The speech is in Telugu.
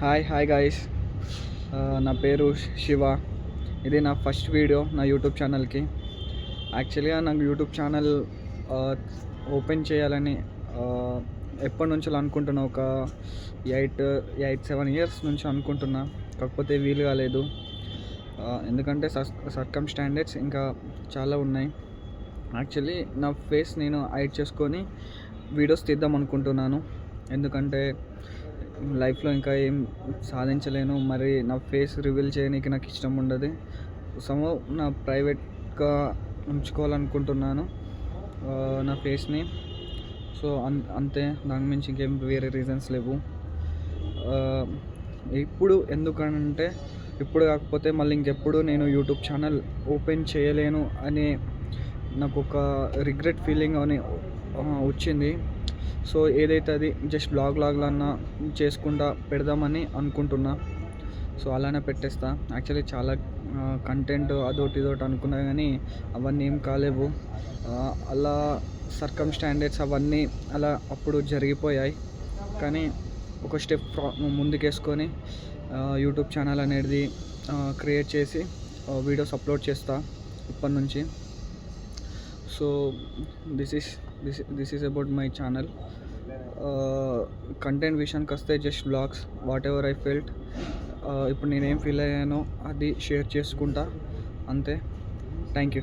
Hi guys. నా పేరు శివ. ఇది నా ఫస్ట్ వీడియో నా యూట్యూబ్ ఛానల్కి. యాక్చువల్గా నాకు యూట్యూబ్ ఛానల్ ఓపెన్ చేయాలని ఎప్పటి నుంచో అనుకుంటున్నా. ఒక 7 ఇయర్స్ నుంచి అనుకుంటున్నా. కాకపోతే వీలు కాలేదు. ఎందుకంటే సర్కమ్స్టాండర్స్ ఇంకా చాలా ఉన్నాయి. యాక్చువల్లీ నా ఫేస్ నేను హైడ్ చేసుకొని వీడియోస్ తీద్దాం అనుకుంటున్నాను. ఎందుకంటే లైఫ్లో ఇంకా ఏం సాధించలేను. మరి నా ఫేస్ రివీల్ చేయడానికి నాకు ఇష్టం ఉండదు. నా ప్రైవేట్గా ఉంచుకోవాలనుకుంటున్నాను నా ఫేస్ని. సో అంతే, దాని మించి ఇంకేం వేరే రీజన్స్ లేవు. ఇప్పుడు ఎందుకంటే ఇప్పుడు కాకపోతే మళ్ళీ ఇంకెప్పుడు నేను యూట్యూబ్ ఛానల్ ఓపెన్ చేయలేను అనే నాకు ఒక రిగ్రెట్ ఫీలింగ్ అని వచ్చింది. సో ఏదైతే అది జస్ట్ బ్లాగ్లన్నా చేసుకుంటా పెడదామని అనుకుంటున్నా. సో అలానే పెట్టేస్తా. యాక్చువల్లీ చాలా కంటెంట్ అదొకటి ఇదొకటి అనుకున్నా కానీ అవన్నీ ఏం కాలేవు. అలా సర్కమ్స్టాండర్స్ అవన్నీ అలా అప్పుడు జరిగిపోయాయి. కానీ ఒక స్టెప్ ముందుకేసుకొని యూట్యూబ్ ఛానల్ అనేది క్రియేట్ చేసి వీడియోస్ అప్లోడ్ చేస్తా ఇప్పటి నుంచి. So this is about my channel. Content విషయానికి వస్తే just blogs, whatever I felt, ఇప్పుడు నేనేం ఫీల్ అయ్యానో అది షేర్ చేసుకుంటా అంతే. Thank you.